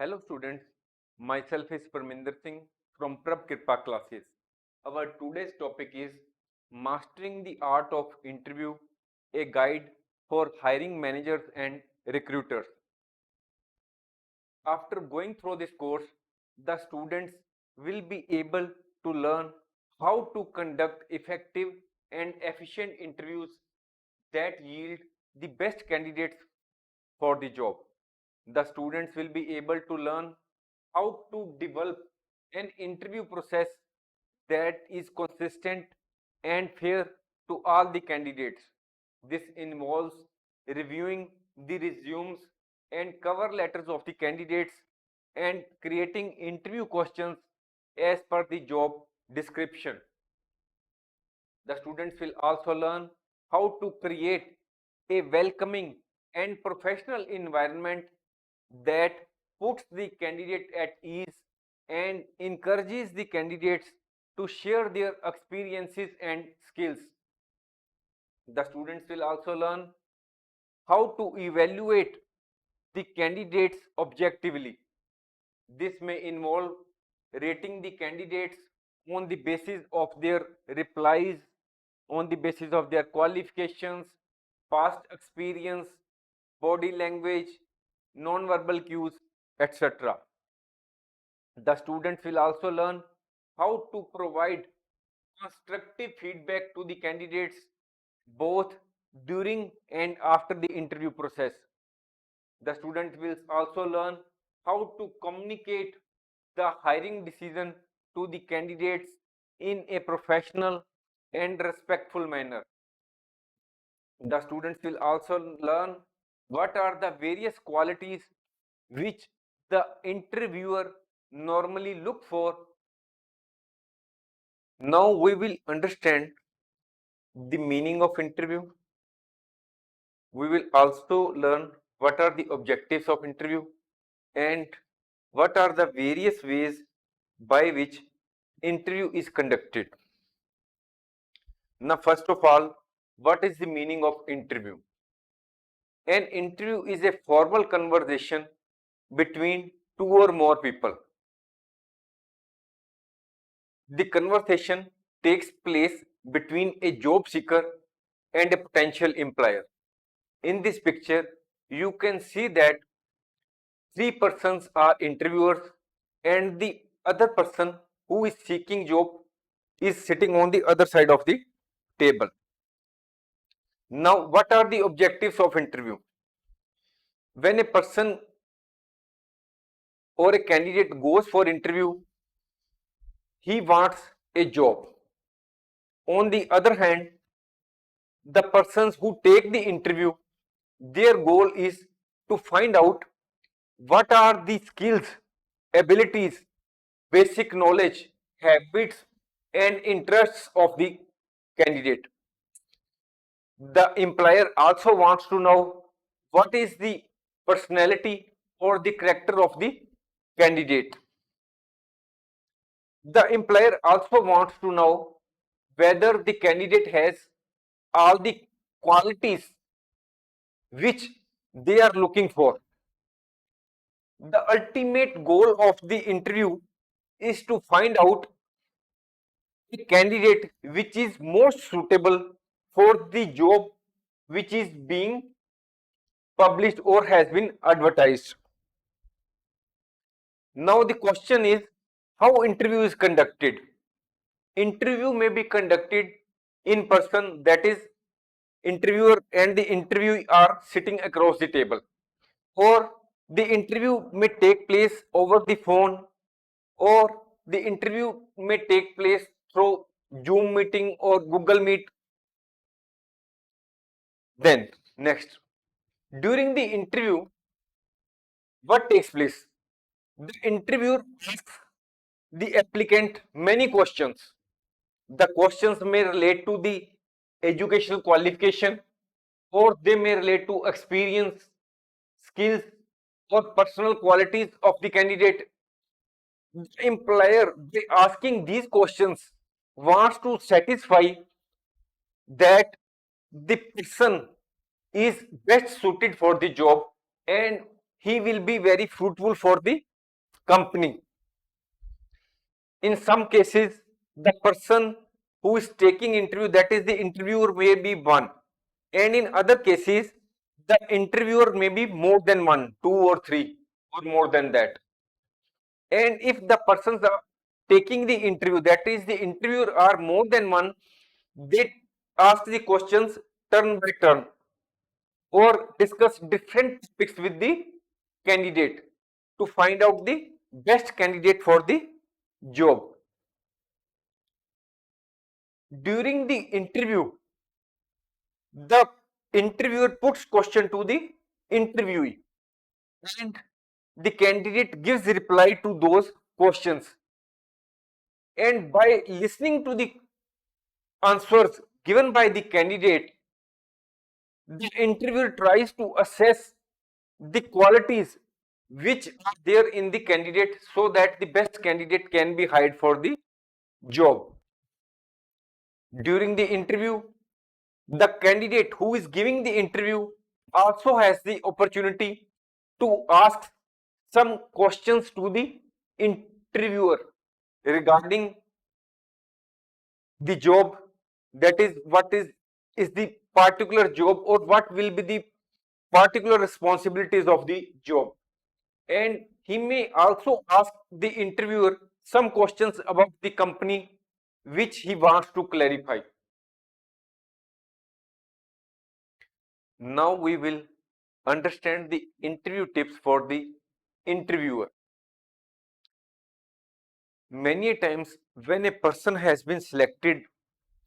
Hello students, myself is Parminder Singh from Prab Kripa classes. Our today's topic is Mastering the Art of Interview, a guide for hiring managers and recruiters. After going through this course, the students will be able to learn how to conduct effective and efficient interviews that yield the best candidates for the job. The students will be able to learn how to develop an interview process that is consistent and fair to all the candidates. This involves reviewing the resumes and cover letters of the candidates and creating interview questions as per the job description. The students will also learn how to create a welcoming and professional environment that puts the candidate at ease and encourages the candidates to share their experiences and skills. The students will also learn how to evaluate the candidates objectively. This may involve rating the candidates on the basis of their replies, on the basis of their qualifications, past experience, body language, non-verbal cues, etc. The students will also learn how to provide constructive feedback to the candidates both during and after the interview process. The student will also learn how to communicate the hiring decision to the candidates in a professional and respectful manner. The students will also learn what are the various qualities which the interviewer normally look for. Now we will understand the meaning of interview. We will also learn what are the objectives of interview and what are the various ways by which interview is conducted. Now, first of all, what is the meaning of interview? An interview is a formal conversation between two or more people. The conversation takes place between a job seeker and a potential employer. In this picture, you can see that three persons are interviewers and the other person who is seeking job is sitting on the other side of the table. Now, what are the objectives of interview? When a person or a candidate goes for interview, he wants a job. On the other hand, the persons who take the interview, their goal is to find out what are the skills, abilities, basic knowledge, habits, and interests of the candidate. The employer also wants to know what is the personality or the character of the candidate. The employer also wants to know whether the candidate has all the qualities which they are looking for. The ultimate goal of the interview is to find out the candidate which is most suitable for the job which is being published or has been advertised. Now the question is how interview is conducted. Interview may be conducted in person, that is interviewer and the interviewee are sitting across the table, or the interview may take place over the phone, or the interview may take place through Zoom meeting or Google Meet. Then next, during the interview, what takes place? The interviewer asks the applicant many questions. The questions may relate to the educational qualification, or they may relate to experience, skills, or personal qualities of the candidate. The employer, by asking these questions, wants to satisfy that the person is best suited for the job and he will be very fruitful for the company. In some cases, the person who is taking interview, that is the interviewer, may be one, and in other cases the interviewer may be more than one, two or three or more than that. And if the persons are taking the interview, that is the interviewer are more than one, they ask the questions turn by turn or discuss different topics with the candidate to find out the best candidate for the job. During the interview, the interviewer puts question to the interviewee and the candidate gives reply to those questions, and by listening to the answers given by the candidate, the interviewer tries to assess the qualities which are there in the candidate so that the best candidate can be hired for the job. During the interview, the candidate who is giving the interview also has the opportunity to ask some questions to the interviewer regarding the job, that is what is the particular job or what will be the particular responsibilities of the job, and he may also ask the interviewer some questions about the company which he wants to clarify. Now we will understand the interview tips for the interviewer. Many times when a person has been selected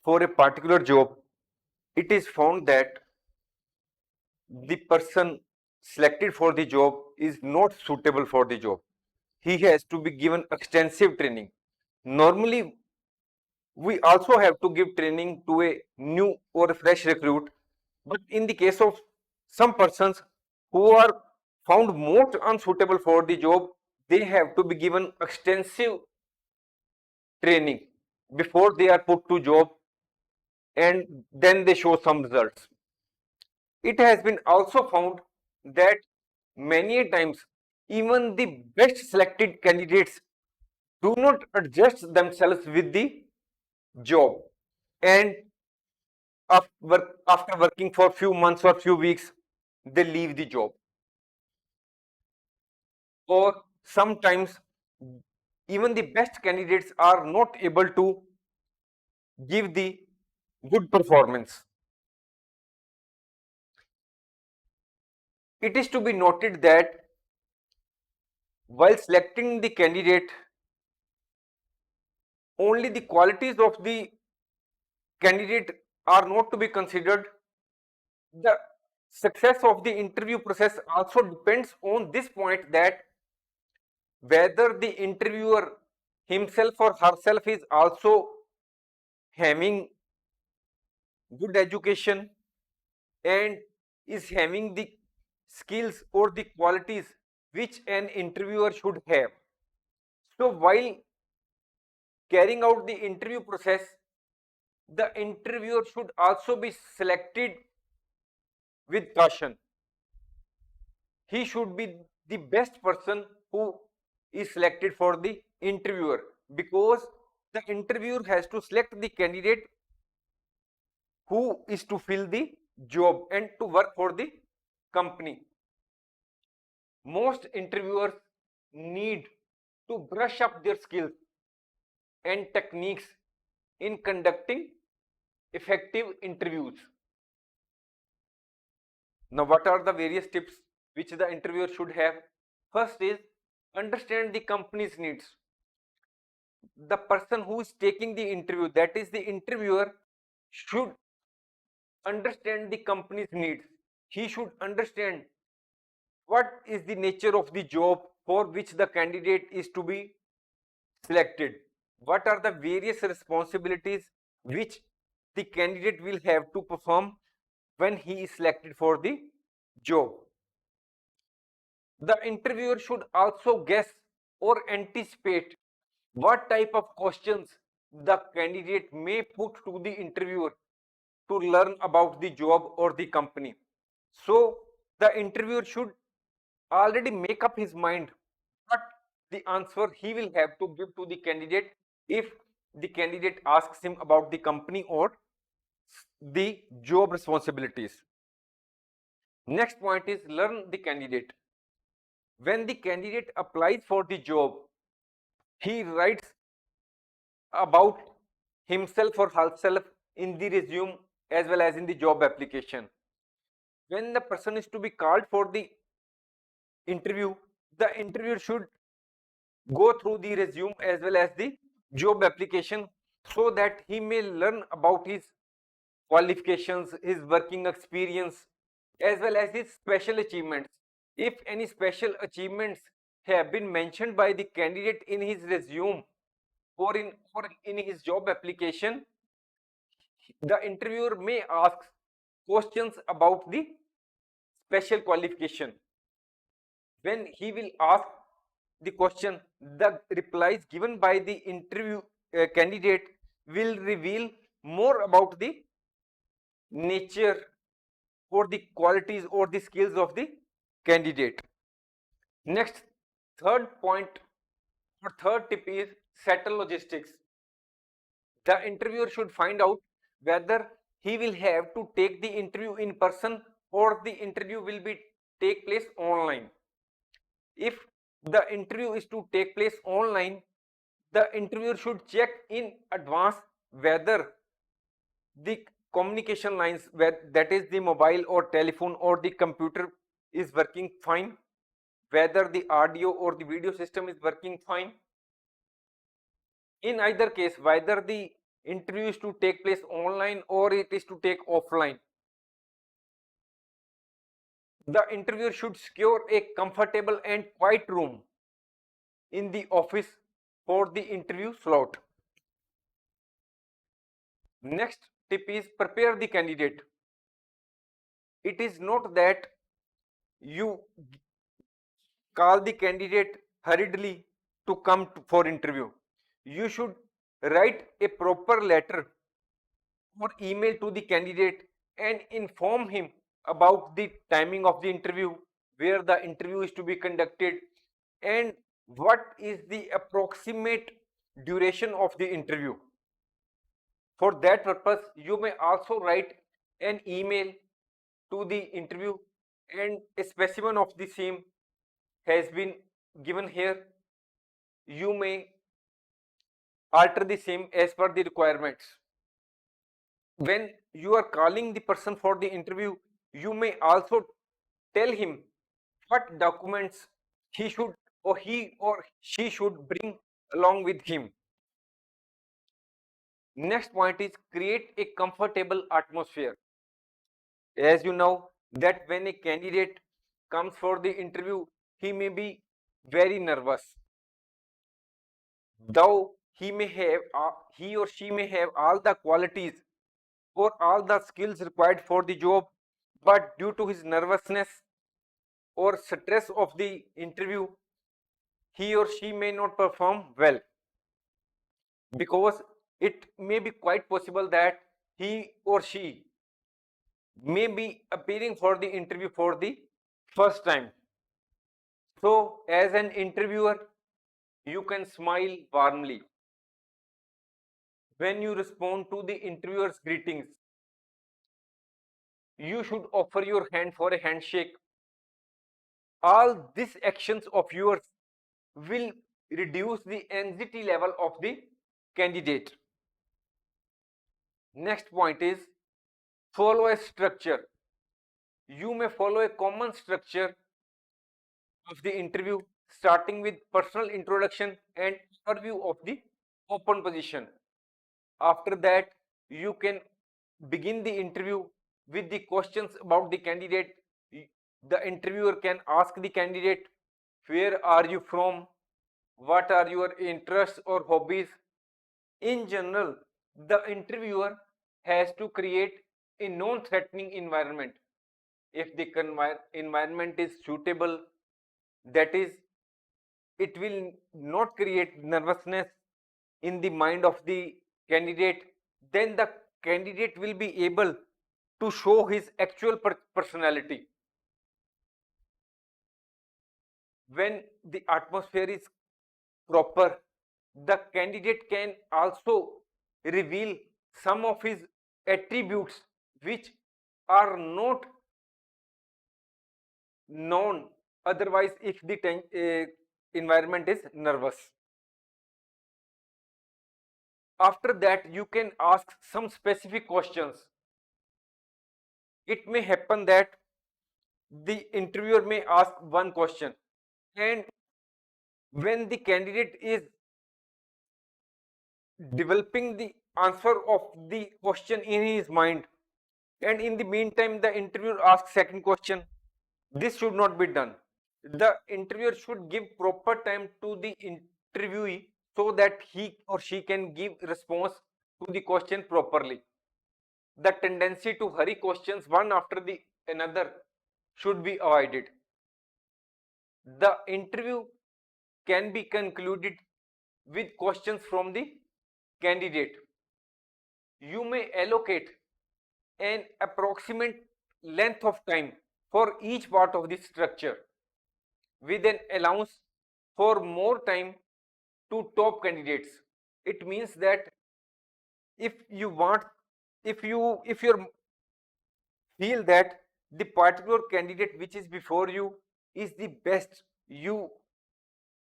for a particular job, it is found that the person selected for the job is not suitable for the job. He has to be given extensive training. Normally, we also have to give training to a new or a fresh recruit, but in the case of some persons who are found most unsuitable for the job, they have to be given extensive training before they are put to job, and then they show some results. It has been also found that many times even the best selected candidates do not adjust themselves with the job, and after working for few months or few weeks they leave the job, or sometimes even the best candidates are not able to give the good performance. It is to be noted that while selecting the candidate, only the qualities of the candidate are not to be considered. The success of the interview process also depends on this point, that whether the interviewer himself or herself is also having good education and is having the skills or the qualities which an interviewer should have. So while carrying out the interview process, the interviewer should also be selected with caution. He should be the best person who is selected for the interviewer, because the interviewer has to select the candidate who is to fill the job and to work for the company. Most interviewers need to brush up their skills and techniques in conducting effective interviews. Now, what are the various tips which the interviewer should have? First is understand the company's needs. The person who is taking the interview, that is the interviewer, should understand the company's needs. He should understand what is the nature of the job for which the candidate is to be selected. What are the various responsibilities which the candidate will have to perform when he is selected for the job. The interviewer should also guess or anticipate what type of questions the candidate may put to the interviewer to learn about the job or the company. So the interviewer should already make up his mind what the answer he will have to give to the candidate if the candidate asks him about the company or the job responsibilities. Next point is learn the candidate. When the candidate applies for the job, he writes about himself or herself in the resume as well as in the job application. When the person is to be called for the interview, the interviewer should go through the resume as well as the job application so that he may learn about his qualifications, his working experience, as well as his special achievements. If any special achievements have been mentioned by the candidate in his resume or in his job application, the interviewer may ask questions about the special qualification. When he will ask the question, the replies given by the interview candidate will reveal more about the nature or the qualities or the skills of the candidate. Next, third point or third tip is settle logistics. The interviewer should find out whether he will have to take the interview in person or the interview will be take place online. If the interview is to take place online, the interviewer should check in advance whether the communication lines, that is the mobile or telephone or the computer, is working fine, whether the audio or the video system is working fine. In either case, whether the interview is to take place online or it is to take offline, the interviewer should secure a comfortable and quiet room in the office for the interview slot. Next tip is prepare the candidate. It is not that you call the candidate hurriedly to come for interview. You should write a proper letter or email to the candidate and inform him about the timing of the interview, where the interview is to be conducted, and what is the approximate duration of the interview. For that purpose, you may also write an email to the interview, and a specimen of the same has been given here. You may alter the same as per the requirements. When you are calling the person for the interview, you may also tell him what documents he or she should bring along with him. Next point is create a comfortable atmosphere. As you know that when a candidate comes for the interview, he may be very nervous. Though he or she may have all the qualities or all the skills required for the job, but due to his nervousness or stress of the interview, he or she may not perform well, because it may be quite possible that he or she may be appearing for the interview for the first time. So as an interviewer, you can smile warmly when you respond to the interviewer's greetings. You should offer your hand for a handshake. All these actions of yours will reduce the anxiety level of the candidate. Next point is follow a structure. You may follow a common structure of the interview, starting with personal introduction and overview of the open position. After that, you can begin the interview with the questions about the candidate. The interviewer can ask the candidate, where are you from? What are your interests or hobbies? In general, the interviewer has to create a non-threatening environment. If the environment is suitable, that is, it will not create nervousness in the mind of the candidate, then the candidate will be able to show his actual personality. When the atmosphere is proper, the candidate can also reveal some of his attributes which are not known otherwise if the environment is nervous. After that, you can ask some specific questions. It may happen that the interviewer may ask one question, and when the candidate is developing the answer of the question in his mind, and in the meantime the interviewer asks second question, this should not be done. The interviewer should give proper time to the interviewee so that he or she can give response to the question properly. The tendency to hurry questions one after the another should be avoided. The interview can be concluded with questions from the candidate. You may allocate an approximate length of time for each part of the structure with an allowance for more time to top candidates. It means that if you want, if you feel that the particular candidate which is before you is the best you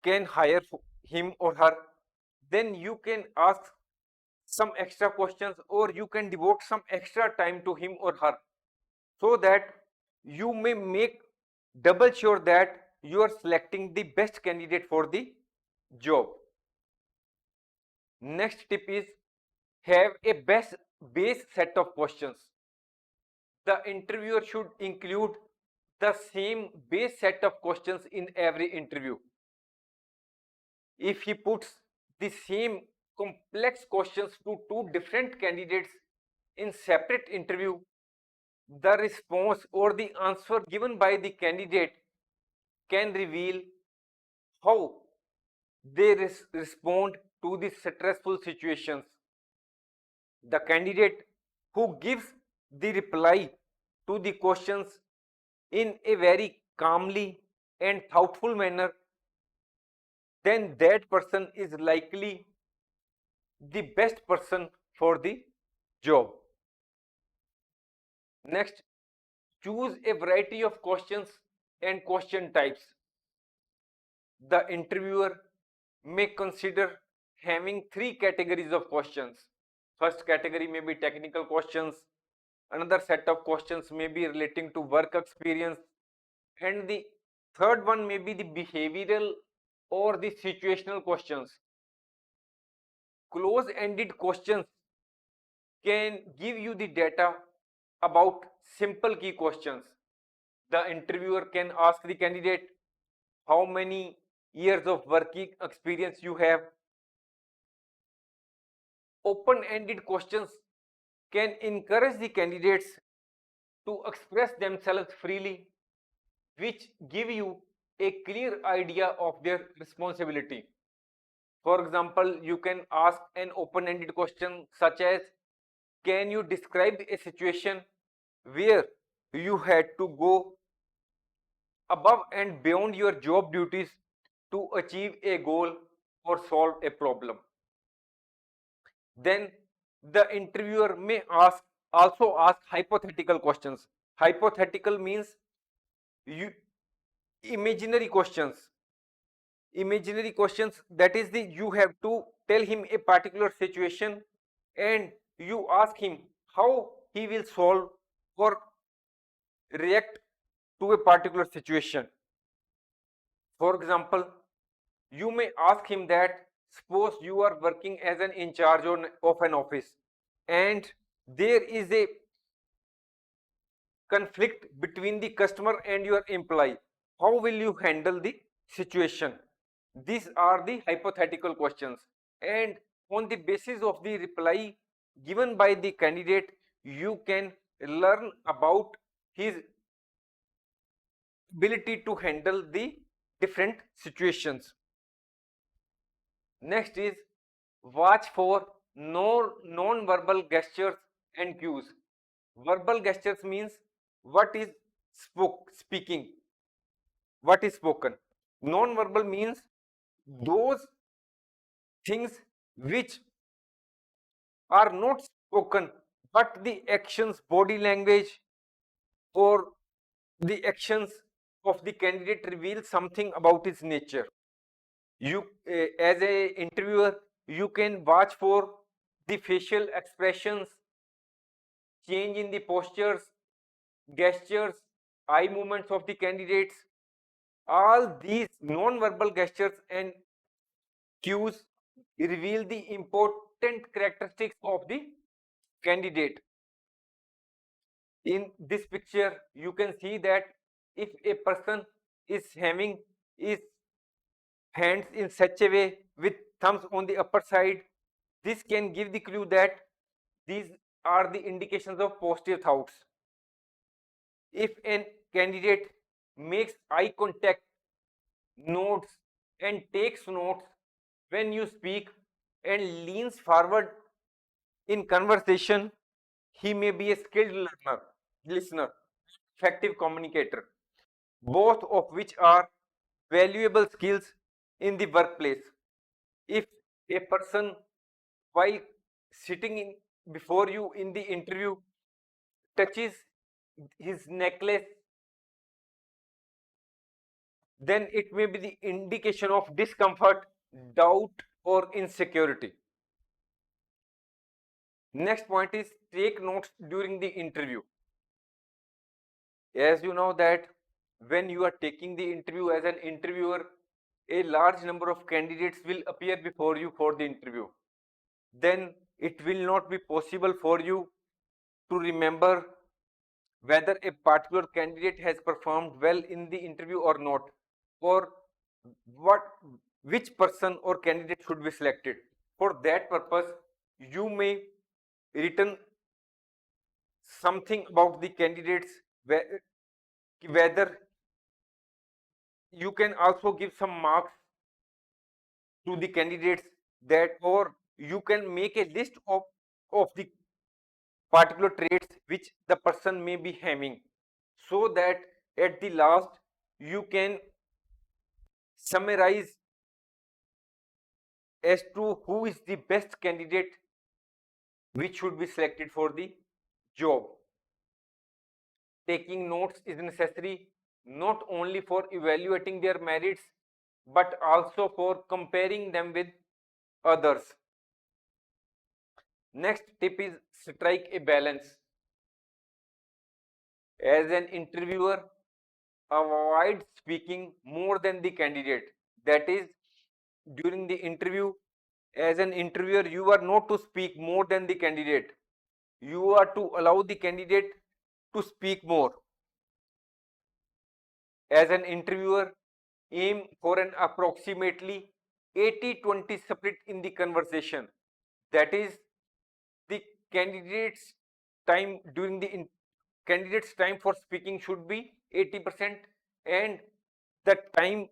can hire him or her, then you can ask some extra questions or you can devote some extra time to him or her, so that you may make double sure that you are selecting the best candidate for the job. Next tip is have a best base set of questions. The interviewer should include the same base set of questions in every interview. If he puts the same complex questions to two different candidates in separate interview, the response or the answer given by the candidate can reveal how they respond to the stressful situations. The candidate who gives the reply to the questions in a very calmly and thoughtful manner, then that person is likely the best person for the job. Next, choose a variety of questions and question types. The interviewer may consider having three categories of questions. First category may be technical questions, another set of questions may be relating to work experience, and the third one may be the behavioral or the situational questions. Close-ended questions can give you the data about simple key questions. The interviewer can ask the candidate how many years of working experience you have. Open-ended questions can encourage the candidates to express themselves freely, which give you a clear idea of their responsibility. For example, you can ask an open-ended question such as, can you describe a situation where you had to go above and beyond your job duties to achieve a goal or solve a problem? Then the interviewer may also ask hypothetical questions. Hypothetical means you imaginary questions. Imaginary questions, that is the you have to tell him a particular situation and you ask him how he will solve or react to a particular situation. For example, you may ask him that suppose you are working as an in charge of an office and there is a conflict between the customer and your employee. How will you handle the situation? These are the hypothetical questions, and on the basis of the reply given by the candidate, you can learn about his ability to handle the different situations. Next is watch for non-verbal gestures and cues. Verbal gestures means what is speaking, what is spoken. Non-verbal means those things which are not spoken, but the actions, body language, or the actions of the candidate reveal something about his nature. You, as a interviewer, you can watch for the facial expressions, change in the postures, gestures, eye movements of the candidates. All these non-verbal gestures and cues reveal the important characteristics of the candidate. In this picture, you can see that if a person is having his hands in such a way with thumbs on the upper side, this can give the clue that these are the indications of positive thoughts. If an candidate makes eye contact, notes and takes notes when you speak and leans forward in conversation, he may be a skilled learner, listener, effective communicator, both of which are valuable skills in the workplace. If a person, while sitting in before you in the interview, touches his necklace, then it may be the indication of discomfort, doubt, or insecurity. Next point is take notes during the interview. As you know that when you are taking the interview as an interviewer, a large number of candidates will appear before you for the interview. Then it will not be possible for you to remember whether a particular candidate has performed well in the interview or not, or what which person or candidate should be selected. For that purpose, you may written something about the candidates, whether you can also give some marks to the candidates, that or you can make a list of the particular traits which the person may be having, so that at the last you can summarize as to who is the best candidate which should be selected for the job. Taking notes is necessary not only for evaluating their merits but also for comparing them with others. Next tip is strike a balance. As an interviewer, avoid speaking more than the candidate. That is, during the interview, as an interviewer, you are not to speak more than the candidate. You are to allow the candidate to speak more. As an interviewer, aim for an approximately 80-20 split in the conversation. That is, the candidate's time during the candidate's time for speaking should be 80%, and the time,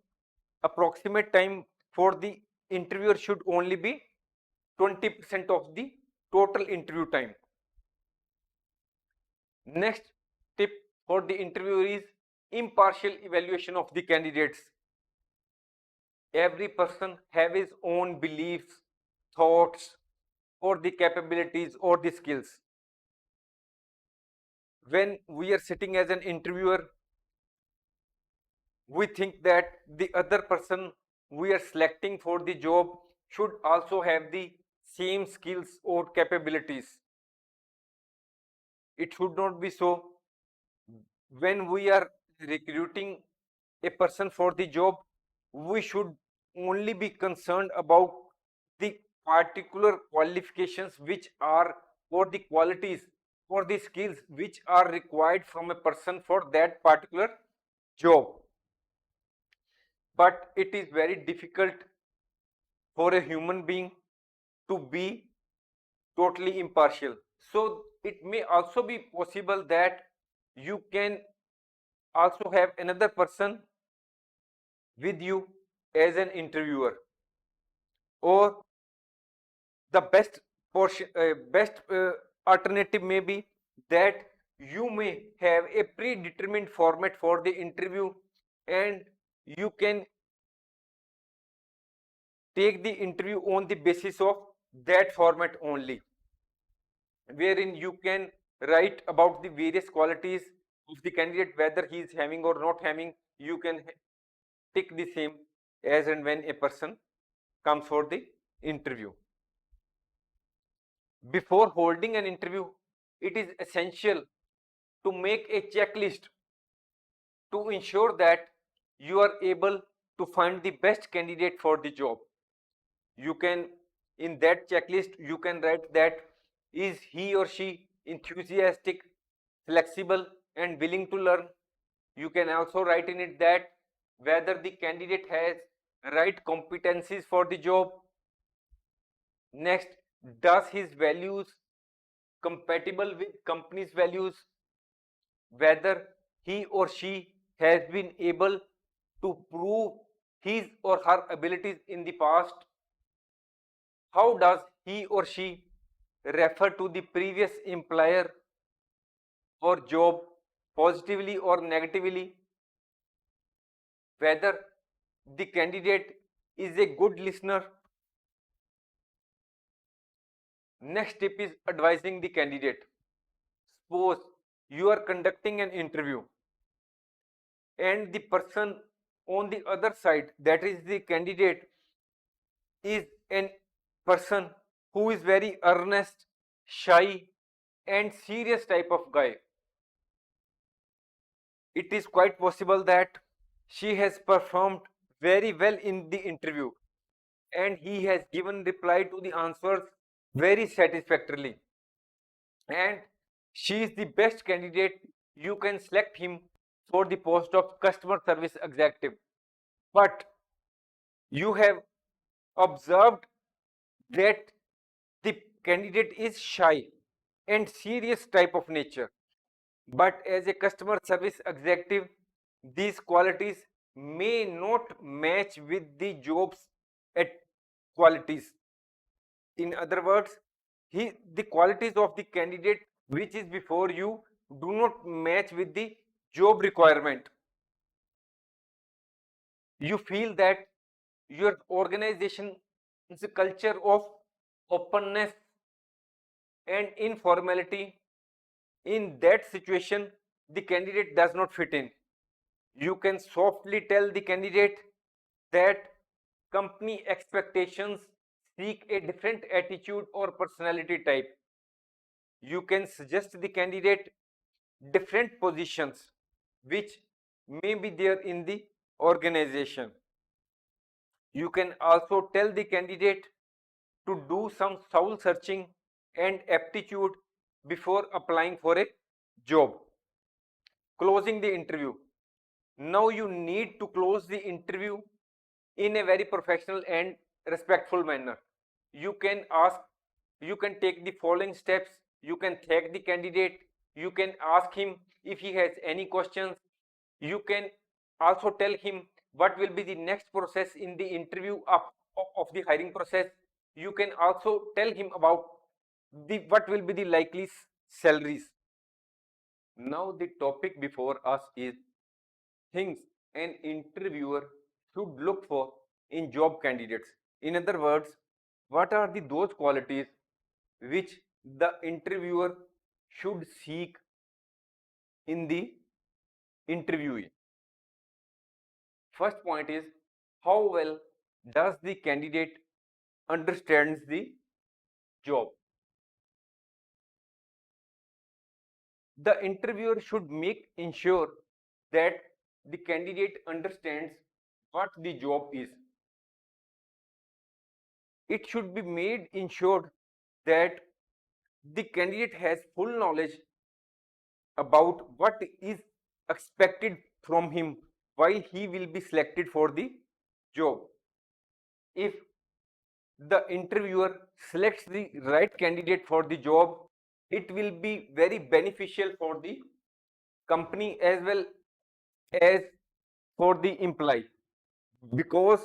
approximate time for the interviewer should only be 20% of the total interview time. Next tip for the interviewer is impartial evaluation of the candidates. Every person have his own beliefs, thoughts, or the capabilities or the skills. When we are sitting as an interviewer, we think that the other person we are selecting for the job should also have the same skills or capabilities. It should not be so. When we are recruiting a person for the job, we should only be concerned about the particular qualifications which are, or the qualities or the skills which are required from a person for that particular job. But it is very difficult for a human being to be totally impartial. So it may also be possible that you can also have another person with you as an interviewer, or the best portion, best alternative may be that you may have a predetermined format for the interview, and you can take the interview on the basis of that format only, wherein you can write about the various qualities of the candidate, whether he is having or not having. You can tick the same as and when a person comes for the interview. Before holding an interview, it is essential to make a checklist to ensure that you are able to find the best candidate for the job. You can, in that checklist, you can write that is he or she enthusiastic, flexible, and willing to learn. You can also write in it that whether the candidate has right competencies for the job. Next, does his values compatible with company's values? Whether he or she has been able to prove his or her abilities in the past. How does he or she refer to the previous employer or job, positively or negatively? Whether the candidate is a good listener. Next step is advising the candidate. Suppose you are conducting an interview and the person on the other side, that is the candidate, is a person who is very earnest, shy, and serious type of guy. It is quite possible that she has performed very well in the interview and he has given reply to the answers very satisfactorily, and she is the best candidate. You can select him for the post of customer service executive. But you have observed that the candidate is shy and serious type of nature, but as a customer service executive, these qualities may not match with the job's at qualities. In other words, the qualities of the candidate which is before you do not match with the job requirement. You feel that your organization is a culture of openness and informality. In that situation, the candidate does not fit in. You can softly tell the candidate that company expectations seek a different attitude or personality type. You can suggest the candidate different positions which may be there in the organization. You can also tell the candidate to do some soul searching and aptitude before applying for a job. Closing the interview. Now you need to close the interview in a very professional and respectful manner. You can ask, you can take the following steps. You can thank the candidate. You can ask him if he has any questions. You can also tell him what will be the next process in the interview of the hiring process. You can also tell him about the what will be the likely salaries. Now the topic before us is things an interviewer should look for in job candidates. In other words, what are those qualities which the interviewer should seek in the interviewee? First point is, how well does the candidate understands the job? The interviewer should make ensure that the candidate understands what the job is. It should be made ensured that the candidate has full knowledge about what is expected from him while he will be selected for the job. If the interviewer selects the right candidate for the job, it will be very beneficial for the company as well as for the employee, because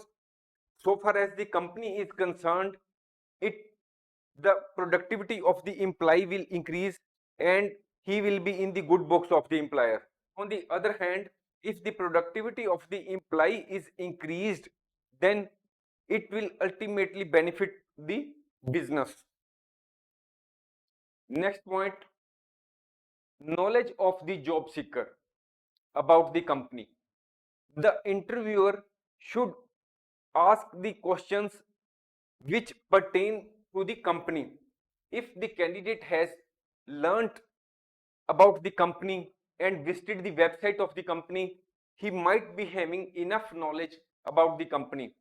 so far as the company is concerned, it the productivity of the employee will increase and he will be in the good books of the employer. On the other hand, if the productivity of the employee is increased, then it will ultimately benefit the business. Next point, knowledge of the job seeker about the company. The interviewer should ask the questions which pertain to the company. If the candidate has learnt about the company and visited the website of the company, he might be having enough knowledge about the company.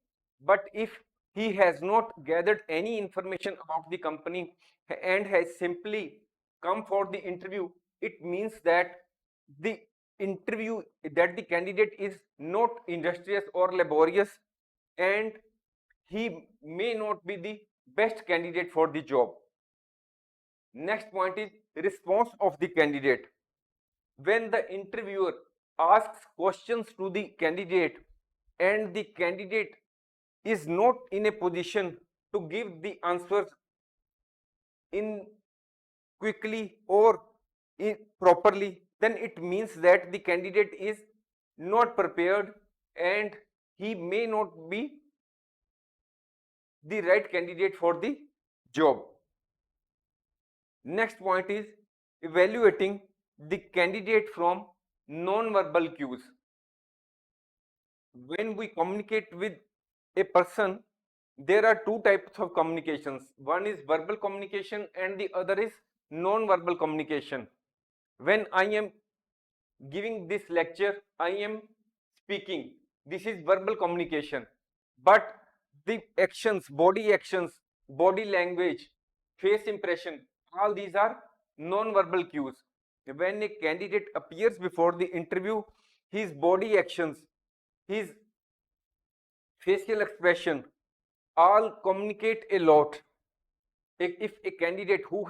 But if he has not gathered any information about the company and has simply come for the interview, it means that the interview that the candidate is not industrious or laborious, and he may not be the best candidate for the job. Next point is response of the candidate. When the interviewer asks questions to the candidate and the candidate is not in a position to give the answers in quickly or properly, then it means that the candidate is not prepared and he may not be the right candidate for the job. Next point is evaluating the candidate from non-verbal cues. When we communicate with a person, there are two types of communications. One is verbal communication and the other is non-verbal communication. When I am giving this lecture, I am speaking. This is verbal communication. But the actions, body language, face impression, all these are non-verbal cues. When a candidate appears before the interview, his body actions, his facial expression all communicate a lot. If a candidate who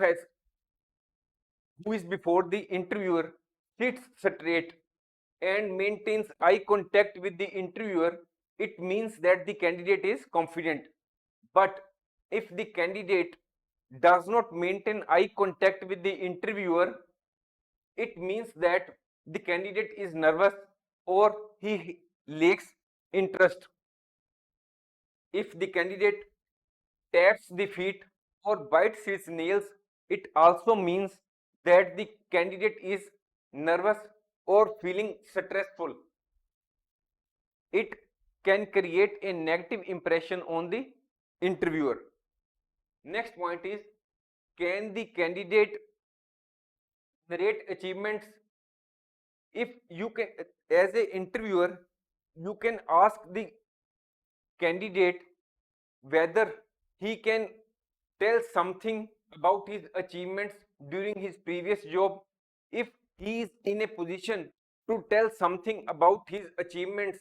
is before the interviewer sits straight and maintains eye contact with the interviewer, it means that the candidate is confident. But if the candidate does not maintain eye contact with the interviewer, it means that the candidate is nervous or he lacks interest. If the candidate taps the feet or bites his nails, it also means that the candidate is nervous or feeling stressful. It can create a negative impression on the interviewer. Next point is, can the candidate narrate achievements? If you can, as a interviewer, you can ask the candidate whether he can tell something about his achievements during his previous job. If he is in a position to tell something about his achievements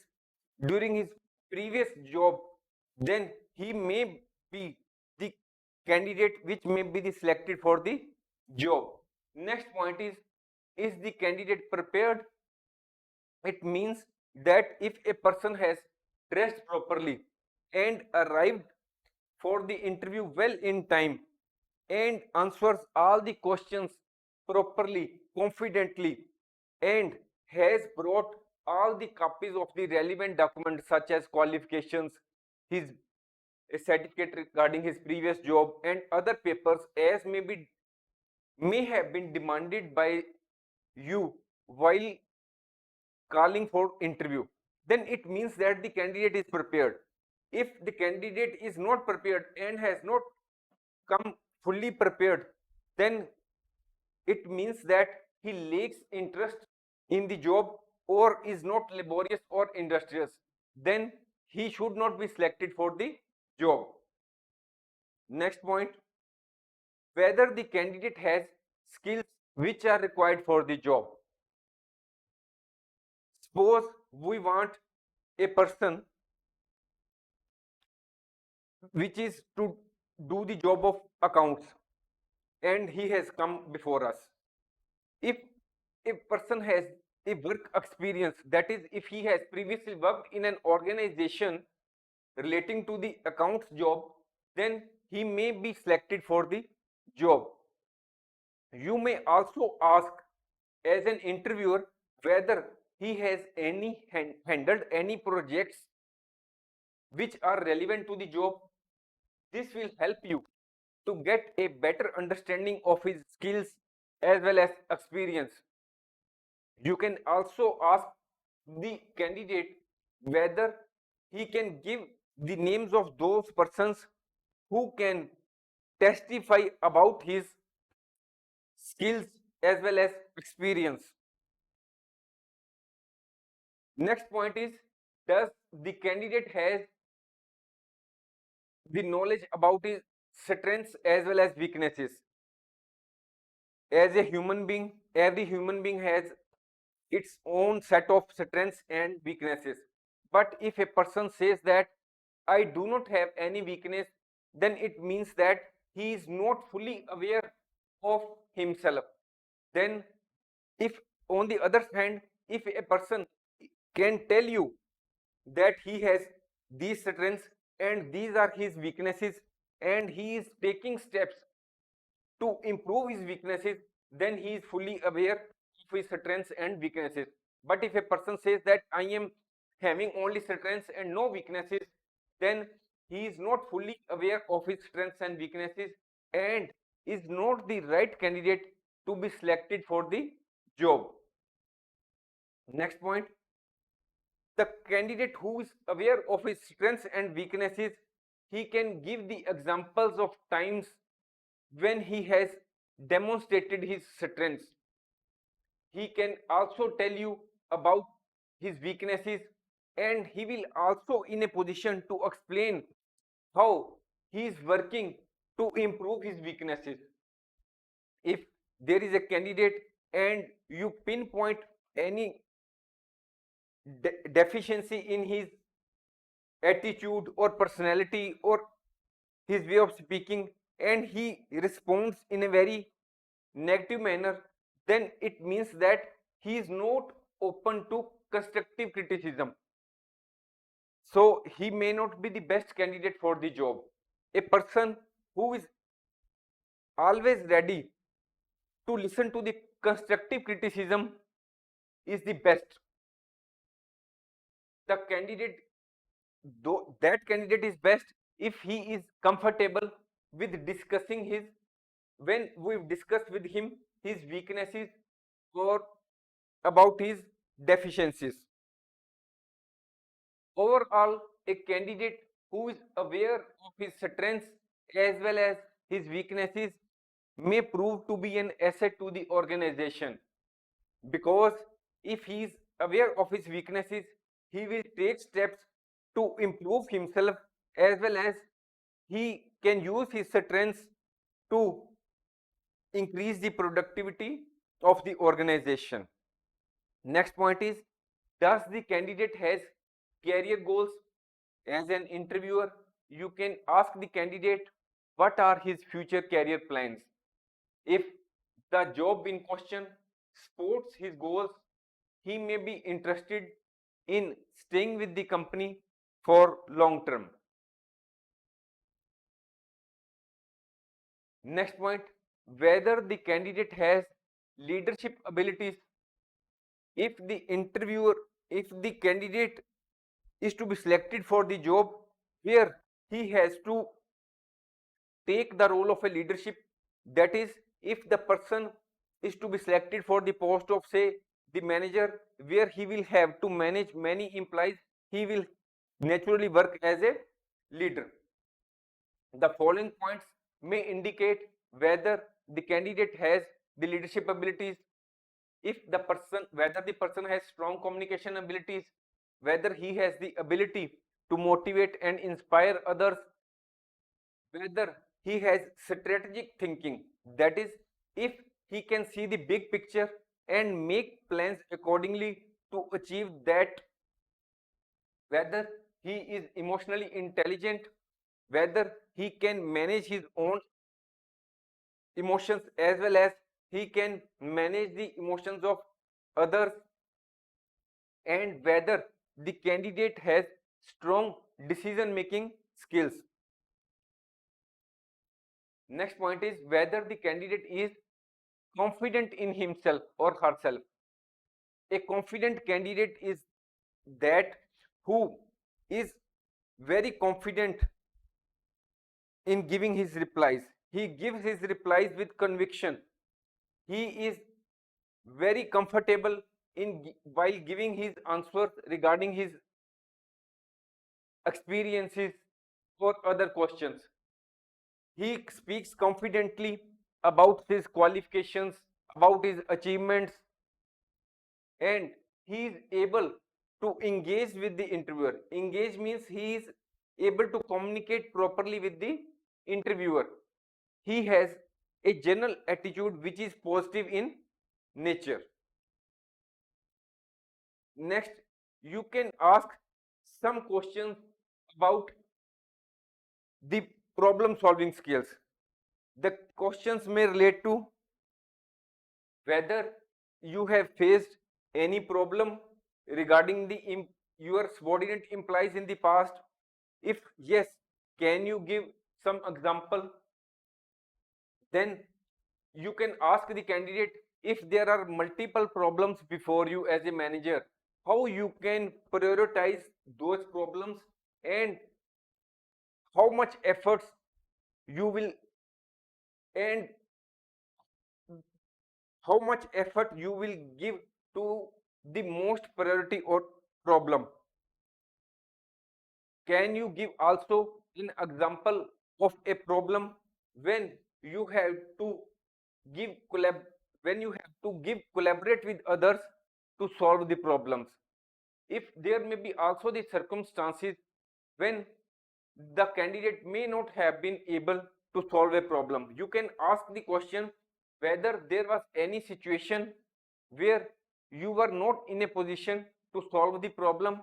during his previous job, then he may be the candidate which may be the selected for the job. Next point is the candidate prepared? It means that if a person has dressed properly and arrived for the interview well in time and answers all the questions properly, confidently, and has brought all the copies of the relevant documents such as qualifications, his a certificate regarding his previous job, and other papers as may have been demanded by you while calling for interview, then it means that the candidate is prepared. If the candidate is not prepared and has not come fully prepared, then it means that he lacks interest in the job or is not laborious or industrious. Then he should not be selected for the job. Next point, whether the candidate has skills which are required for the job. Suppose we want a person which is to do the job of accounts and he has come before us. If a person has a work experience, that is, if he has previously worked in an organization relating to the accounts job, then he may be selected for the job. You may also ask as an interviewer whether he has handled any projects which are relevant to the job. This will help you to get a better understanding of his skills as well as experience. You can also ask the candidate whether he can give the names of those persons who can testify about his skills as well as experience. Next point is, does the candidate has the knowledge about his strengths as well as weaknesses? As a human being, every human being has its own set of strengths and weaknesses. But if a person says that I do not have any weakness, then it means that he is not fully aware of himself. Then, if on the other hand, if a person can tell you that he has these strengths and these are his weaknesses and he is taking steps to improve his weaknesses, then he is fully aware of his strengths and weaknesses. But if a person says that I am having only strengths and no weaknesses, then he is not fully aware of his strengths and weaknesses and is not the right candidate to be selected for the job. Next point, the candidate who is aware of his strengths and weaknesses, he can give the examples of times when he has demonstrated his strengths. He can also tell you about his weaknesses and he will also in a position to explain how he is working to improve his weaknesses. If there is a candidate and you pinpoint any deficiency in his attitude or personality or his way of speaking and he responds in a very negative manner, then it means that he is not open to constructive criticism. So he may not be the best candidate for the job. A person who is always ready to listen to the constructive criticism is the best. The candidate, though that candidate is best if he is comfortable with discussing his, when we discuss with him his weaknesses or about his deficiencies. Overall, a candidate who is aware of his strengths as well as his weaknesses may prove to be an asset to the organization, because if he is aware of his weaknesses, he will take steps to improve himself as well as he can use his strengths to increase the productivity of the organization. Next point is, does the candidate has career goals? As an interviewer, you can ask the candidate what are his future career plans. If the job in question supports his goals, he may be interested in staying with the company for long term. Next point, whether the candidate has leadership abilities. If the interviewer, if the candidate is to be selected for the job where he has to take the role of a leadership, that is, if the person is to be selected for the post of say the manager where he will have to manage many employees, he will naturally work as a leader. The following points may indicate whether the candidate has the leadership abilities. If the person, whether the person has strong communication abilities, whether he has the ability to motivate and inspire others, whether he has strategic thinking, that is, if he can see the big picture and make plans accordingly to achieve that, whether he is emotionally intelligent, whether he can manage his own emotions as well as he can manage the emotions of others, and whether the candidate has strong decision making skills. Next point is whether the candidate is confident in himself or herself. A confident candidate is that who is very confident in giving his replies. He gives his replies with conviction. He is very comfortable in while giving his answers regarding his experiences or other questions. He speaks confidently about his qualifications, about his achievements, and he is able to engage with the interviewer. Engage means he is able to communicate properly with the interviewer. He has a general attitude which is positive in nature. Next, you can ask some questions about the problem solving skills. The questions may relate to whether you have faced any problem regarding the your subordinate employees in the past. If yes, can you give some example? Then you can ask the candidate, if there are multiple problems before you as a manager, how you can prioritize those problems, and how much efforts you will, and how much effort you will give to the most priority or problem. Can you give also an example of a problem when you have to give collab when you have to give collaborate with others to solve the problems? If there may be also the circumstances when the candidate may not have been able to solve a problem, you can ask the question whether there was any situation where you were not in a position to solve the problem,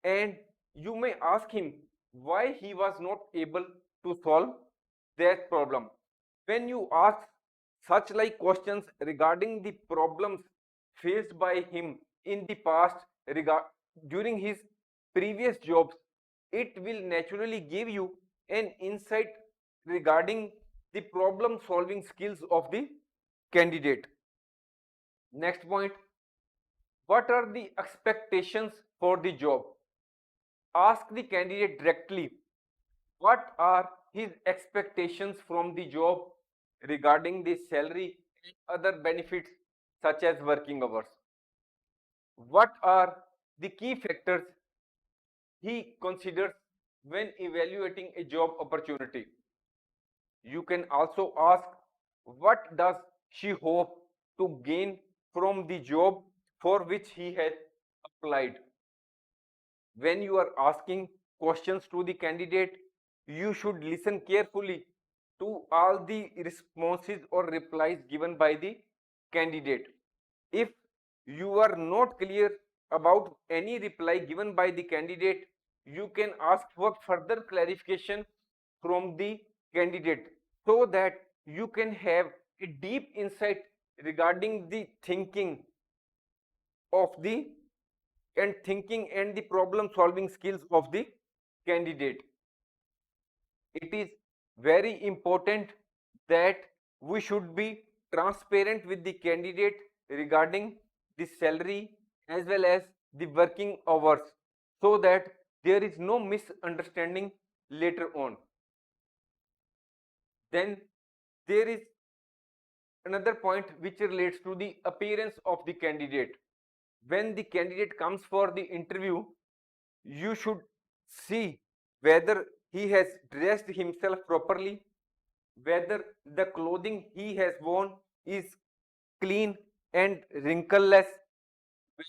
and you may ask him why he was not able to solve that problem. When you ask such like questions regarding the problems faced by him in the past during his previous jobs, it will naturally give you an insight regarding the problem solving skills of the candidate. Next point, what are the expectations for the job? Ask the candidate directly what are his expectations from the job regarding the salary and other benefits such as working hours. What are the key factors he considers when evaluating a job opportunity? You can also ask, what does she hope to gain from the job for which he has applied? When you are asking questions to the candidate, you should listen carefully to all the responses or replies given by the candidate. If you are not clear about any reply given by the candidate, you can ask for further clarification from the candidate so that you can have a deep insight regarding the thinking of the thinking and the problem solving skills of the candidate. It is very important that we should be transparent with the candidate regarding the salary as well as the working hours, so that there is no misunderstanding later on. Then there is another point which relates to the appearance of the candidate. When the candidate comes for the interview, you should see whether he has dressed himself properly, whether the clothing he has worn is clean and wrinkleless,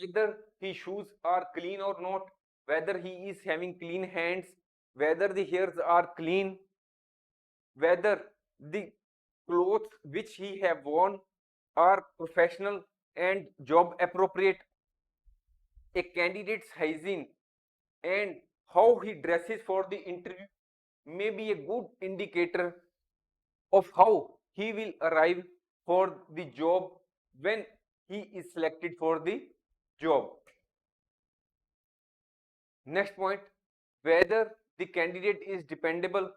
whether his shoes are clean or not, whether he is having clean hands, whether the hairs are clean, whether the clothes which he have worn are professional and job appropriate. A candidate's hygiene and how he dresses for the interview may be a good indicator of how he will arrive for the job when he is selected for the job. Next point, whether the candidate is dependable.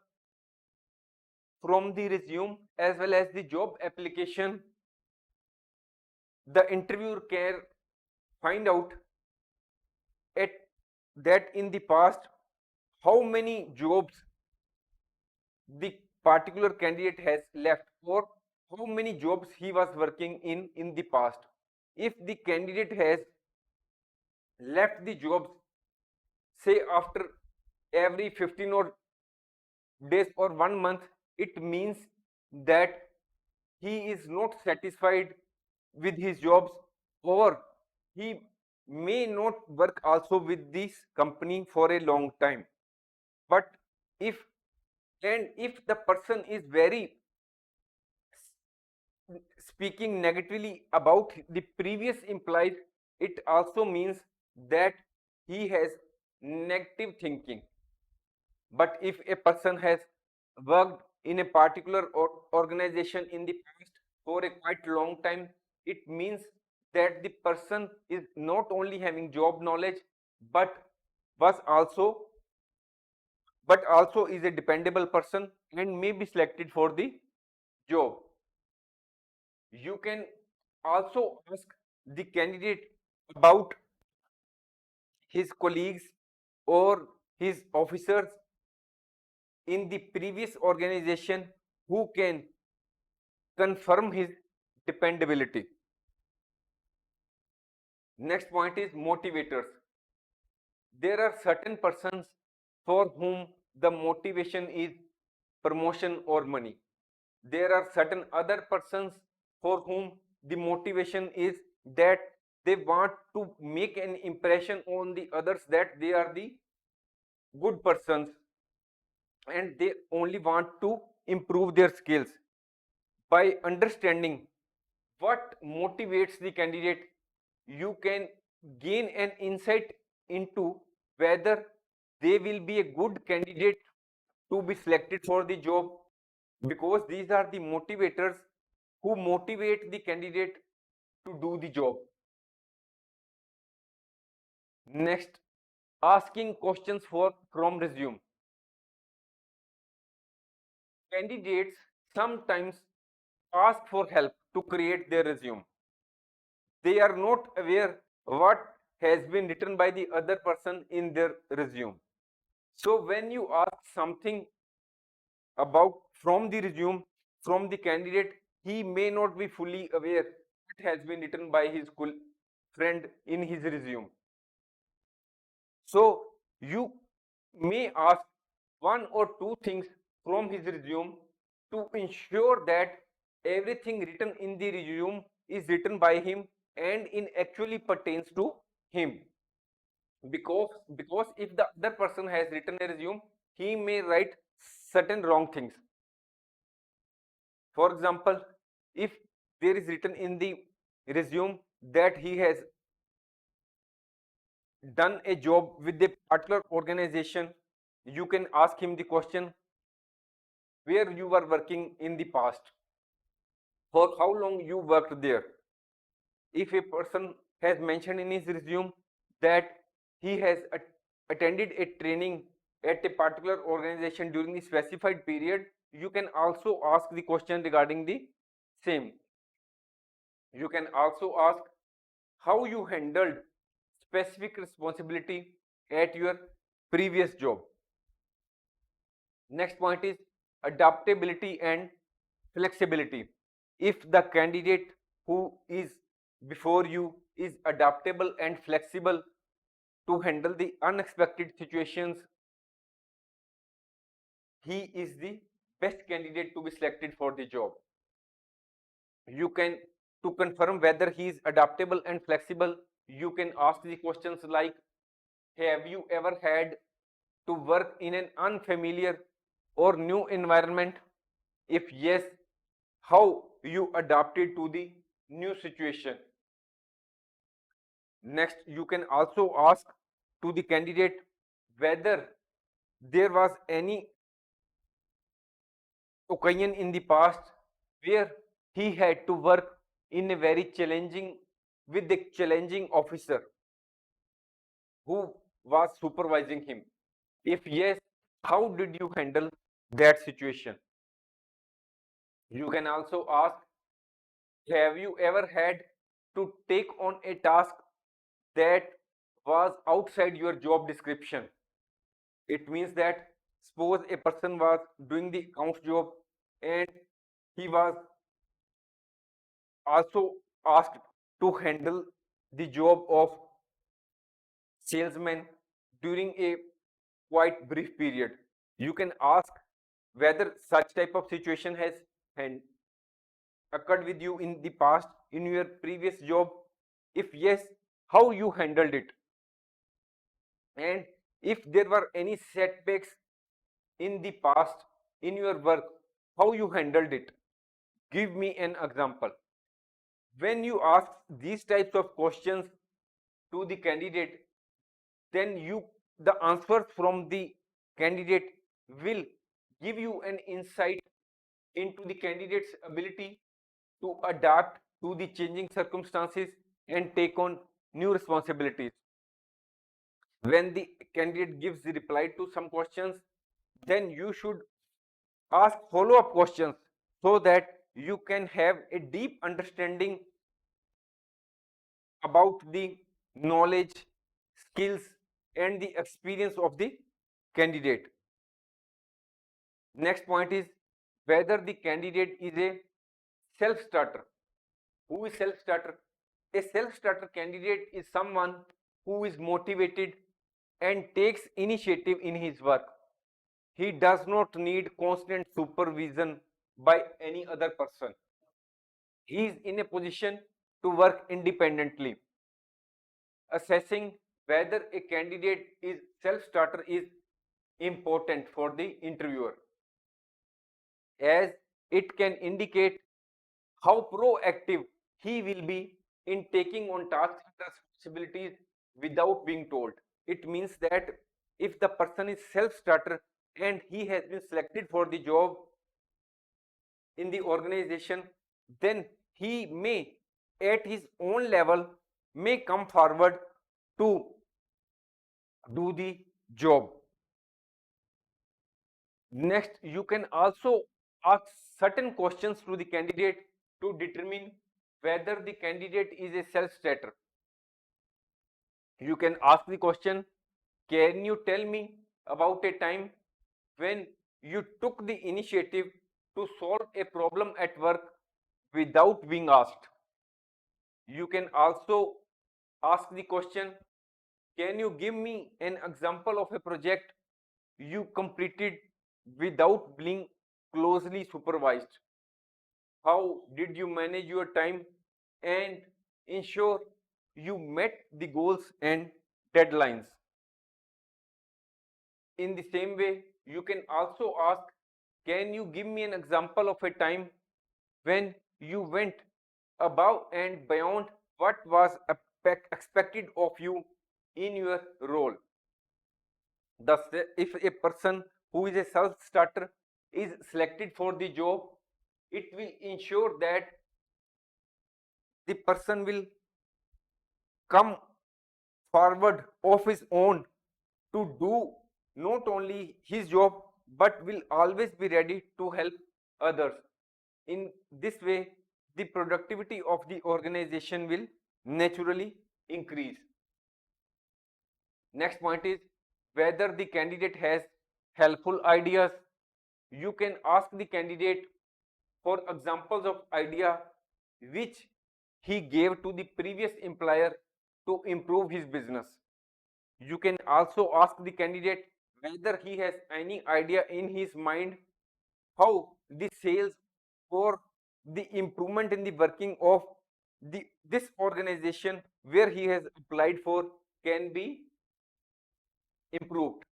From the resume as well as the job application, the interviewer can find out at that in the past how many jobs the particular candidate has left, or how many jobs he was working in the past. If the candidate has left the jobs, say after every 15 or days or 1 month, it means that he is not satisfied with his jobs, or he may not work also with this company for a long time. But if if the person is very speaking negatively about the previous employees, it also means that he has negative thinking. But if a person has worked in a particular organization in the past for a quite long time, it means that the person is not only having job knowledge, but was also but also is a dependable person and may be selected for the job. You can also ask the candidate about his colleagues or his officers in the previous organization who can confirm his dependability. Next point is motivators. There are certain persons for whom the motivation is promotion or money. There are certain other persons for whom the motivation is that they want to make an impression on the others that they are the good persons and they only want to improve their skills. By understanding what motivates the candidate, you can gain an insight into whether they will be a good candidate to be selected for the job, because these are the motivators who motivate the candidate to do the job. Next, asking questions from resume. Candidates sometimes ask for help to create their resume. They are not aware what has been written by the other person in their resume. So when you ask something about from the resume from the candidate, he may not be fully aware what has been written by his friend in his resume. So you may ask one or two things from his resume to ensure that everything written in the resume is written by him and in actually pertains to him. Because if the other person has written a resume, he may write certain wrong things. For example, if there is written in the resume that he has done a job with a particular organization, you can ask him the question where you were working in the past, for how long you worked there. If a person has mentioned in his resume that he has attended a training at a particular organization during the specified period, you can also ask the question regarding the same. You can also ask how you handled specific responsibility at your previous job. Next point is adaptability and flexibility. If the candidate who is before you is adaptable and flexible to handle the unexpected situations, he is the best candidate to be selected for the job. You can, to confirm whether he is adaptable and flexible, you can ask the questions like, have you ever had to work in an unfamiliar or new environment? If yes, how you adapted to the new situation? Next, you can also ask to the candidate whether there was any occasion in the past where he had to work in a very challenging with a challenging officer who was supervising him. If yes, how did you handle that situation? You can also ask, have you ever had to take on a task that was outside your job description? It means that suppose a person was doing the accounts job and he was also asked to handle the job of salesman during a quite brief period. You can ask whether such type of situation has occurred with you in the past in your previous job. If yes, how you handled it, and if there were any setbacks in the past in your work, how you handled it. Give me an example. When you ask these types of questions to the candidate, then the answers from the candidate will give you an insight into the candidate's ability to adapt to the changing circumstances and take on new responsibilities. When the candidate gives the reply to some questions, then you should ask follow-up questions so that you can have a deep understanding about the knowledge, skills, and the experience of the candidate. Next point is whether the candidate is a self-starter. Who is self-starter? A self-starter candidate is someone who is motivated and takes initiative in his work. He does not need constant supervision by any other person. He is in a position to work independently. Assessing whether a candidate is self-starter is important for the interviewer, as it can indicate how proactive he will be in taking on tasks and responsibilities without being told. It means that if the person is self-starter and he has been selected for the job in the organization, then he may at his own level may come forward to do the job. Next, you can also ask certain questions to the candidate to determine whether the candidate is a self-starter. You can ask the question, can you tell me about a time when you took the initiative to solve a problem at work without being asked? You can also ask the question, can you give me an example of a project you completed without being closely supervised? How did you manage your time and ensure you met the goals and deadlines? In the same way, you can also ask, can you give me an example of a time when you went above and beyond what was expected of you in your role? Thus, if a person who is a self-starter is selected for the job, it will ensure that the person will come forward of his own to do not only his job but will always be ready to help others. In this way, the productivity of the organization will naturally increase. Next point is whether the candidate has helpful ideas. You can ask the candidate for examples of idea which he gave to the previous employer to improve his business. You can also ask the candidate whether he has any idea in his mind how the sales or the improvement in the working of this organization where he has applied for can be improved.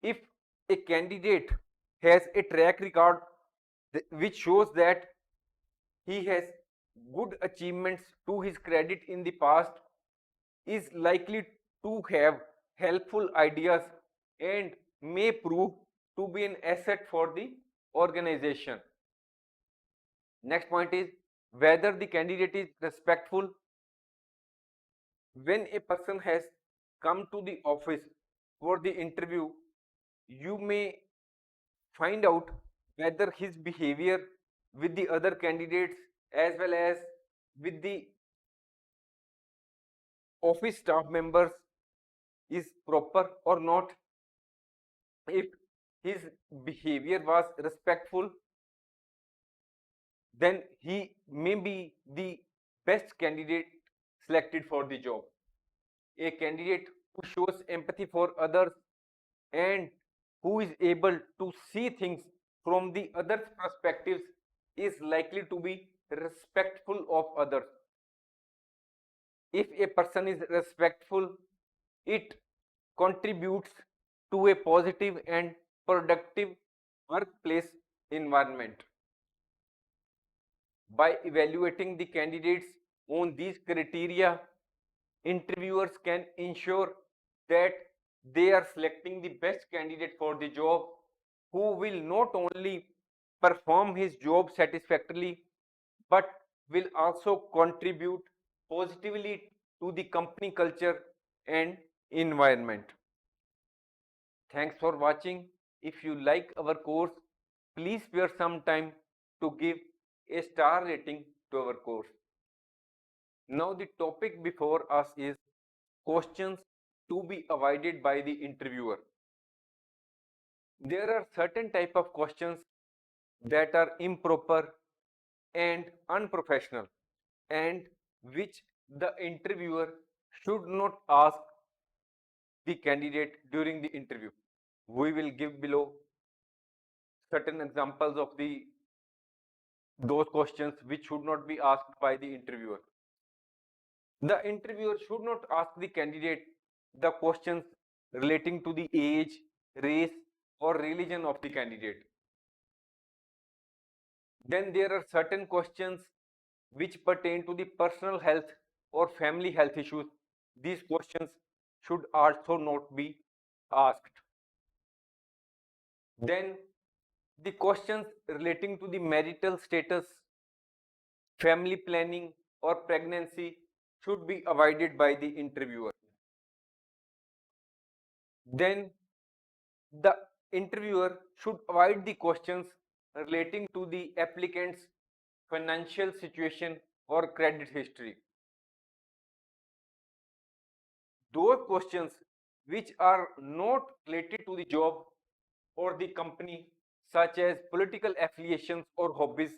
If a candidate has a track record which shows that he has good achievements to his credit in the past, is likely to have helpful ideas and may prove to be an asset for the organization. Next point is whether the candidate is respectful. When a person has come to the office for the interview, you may find out whether his behavior with the other candidates as well as with the office staff members is proper or not. If his behavior was respectful, then he may be the best candidate selected for the job. A candidate who shows empathy for others and who is able to see things from the other's perspectives is likely to be respectful of others. If a person is respectful, it contributes to a positive and productive workplace environment. By evaluating the candidates on these criteria, interviewers can ensure that they are selecting the best candidate for the job, who will not only perform his job satisfactorily but will also contribute positively to the company culture and environment. Thanks for watching. If you like our course, please spare some time to give a star rating to our course. Now the topic before us is questions to be avoided by the interviewer. There are certain type of questions that are improper and unprofessional, and which the interviewer should not ask the candidate during the interview. We will give below certain examples of the those questions which should not be asked by the interviewer. The interviewer should not ask the candidate the questions relating to the age, race, or religion of the candidate. Then there are certain questions which pertain to the personal health or family health issues. These questions should also not be asked. Then the questions relating to the marital status, family planning, or pregnancy should be avoided by the interviewer. Then the interviewer should avoid the questions relating to the applicant's financial situation or credit history. Those questions which are not related to the job or the company, such as political affiliations or hobbies,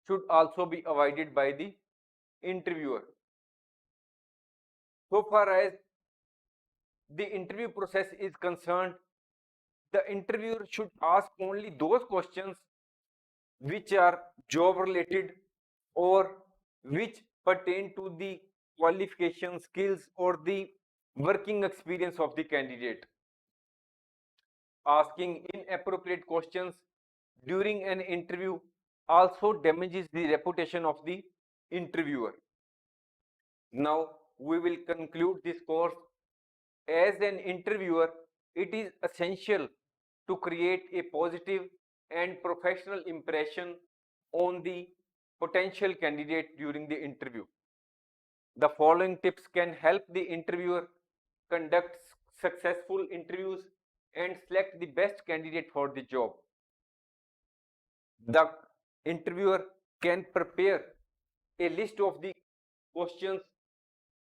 should also be avoided by the interviewer. So far as the interview process is concerned, the interviewer should ask only those questions which are job related or which pertain to the qualification, skills, or the working experience of the candidate. Asking inappropriate questions during an interview also damages the reputation of the interviewer. Now we will conclude this course. As an interviewer, it is essential to create a positive and professional impression on the potential candidate during the interview. The following tips can help the interviewer conduct successful interviews and select the best candidate for the job. The interviewer can prepare a list of the questions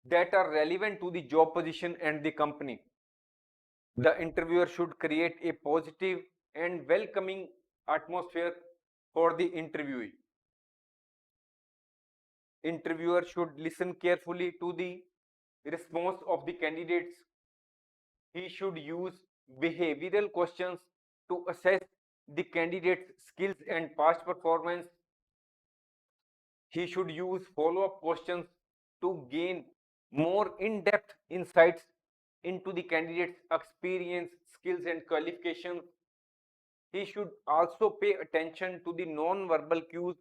that are relevant to the job position and the company. The interviewer should create a positive and welcoming atmosphere for the interviewee. Interviewer should listen carefully to the response of the candidates. He should use behavioral questions to assess the candidate's skills and past performance. He should use follow-up questions to gain more in-depth insights into the candidate's experience, skills, and qualifications. He should also pay attention to the non-verbal cues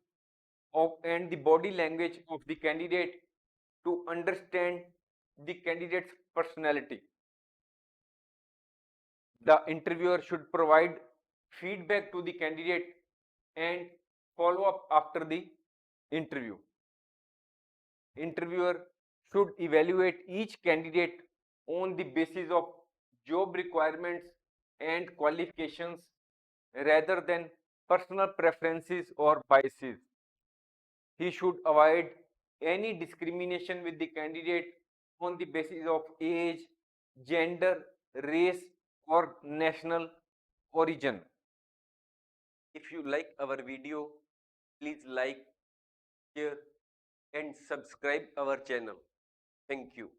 of and the body language of the candidate to understand the candidate's personality. The interviewer should provide feedback to the candidate and follow up after the interview. Interviewer should evaluate each candidate on the basis of job requirements and qualifications rather than personal preferences or biases. He should avoid any discrimination with the candidate on the basis of age, gender, race, or national origin. If you like our video, please like, share and subscribe our channel. Thank you.